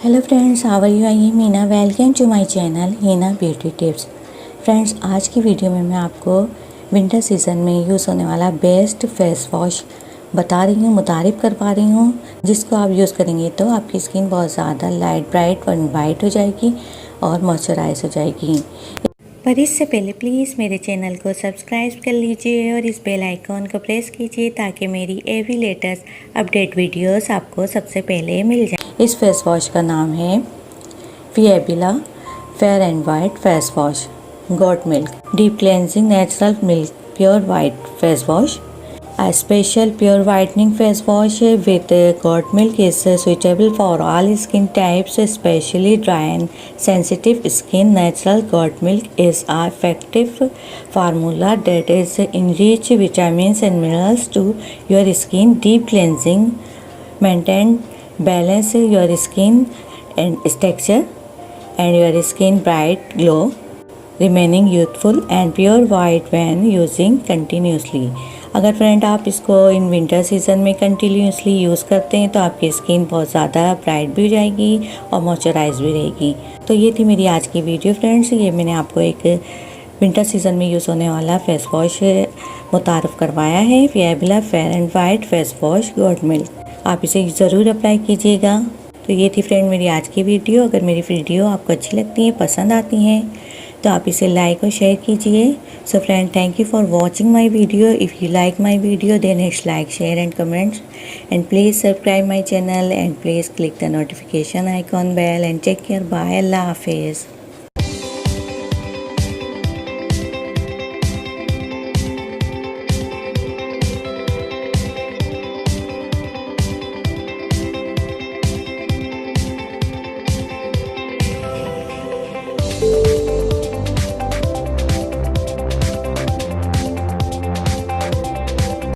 Hello friends, how are you? I am Heena. Welcome to my channel Heena beauty tips. Friends, आज की video में मैं आपको विंटर सीज़न में यूज़ होने वाला बेस्ट फेस वॉश बता रही हूँ, मुतारिफ़ करवा रही हूँ, जिसको आप यूज़ करेंगे तो आपकी स्किन बहुत ज़्यादा लाइट ब्राइट और वाइट हो जाएगी और मॉइस्चराइज हो जाएगी। पर इससे पहले प्लीज़ मेरे चैनल को सब्सक्राइब कर लीजिए और इस बेल आइकॉन को प्रेस कीजिए ताकि मेरी एवरी लेटेस्ट अपडेट वीडियोस आपको सबसे पहले मिल जाए। इस फेस वॉश का नाम है Fiabila fair and white face wash goat milk deep cleansing natural milk pure white face wash. A special pure whitening face wash with goat milk is suitable for all skin types, especially dry and sensitive skin. Natural goat milk is a effective formula that is enrich vitamins and minerals to your skin. Deep cleansing, maintain balance your skin and texture, and your skin bright glow, remaining youthful and pure white when using continuously. अगर friend आप इसको in winter season में continuously use करते हैं तो आपकी skin बहुत ज़्यादा ब्राइट भी हो जाएगी और मॉइस्चराइज भी रहेगी। तो ये थी मेरी आज की वीडियो फ्रेंड्स। ये मैंने आपको एक विंटर सीज़न में यूज़ होने वाला फेस वॉश मुतारफ़ करवाया है, Fiabila fair and white face wash goat milk. आप इसे ज़रूर अप्लाई कीजिएगा। तो ये थी फ्रेंड मेरी आज की वीडियो। अगर मेरी वीडियो आपको अच्छी लगती है, पसंद आती हैं, तो आप इसे लाइक और शेयर कीजिए। So friend, thank you for watching my video. If you like my video then it's like, share and comments, and please subscribe my channel, and please click the notification icon bell, and take care. Bye, अल्लाह हाफिज़।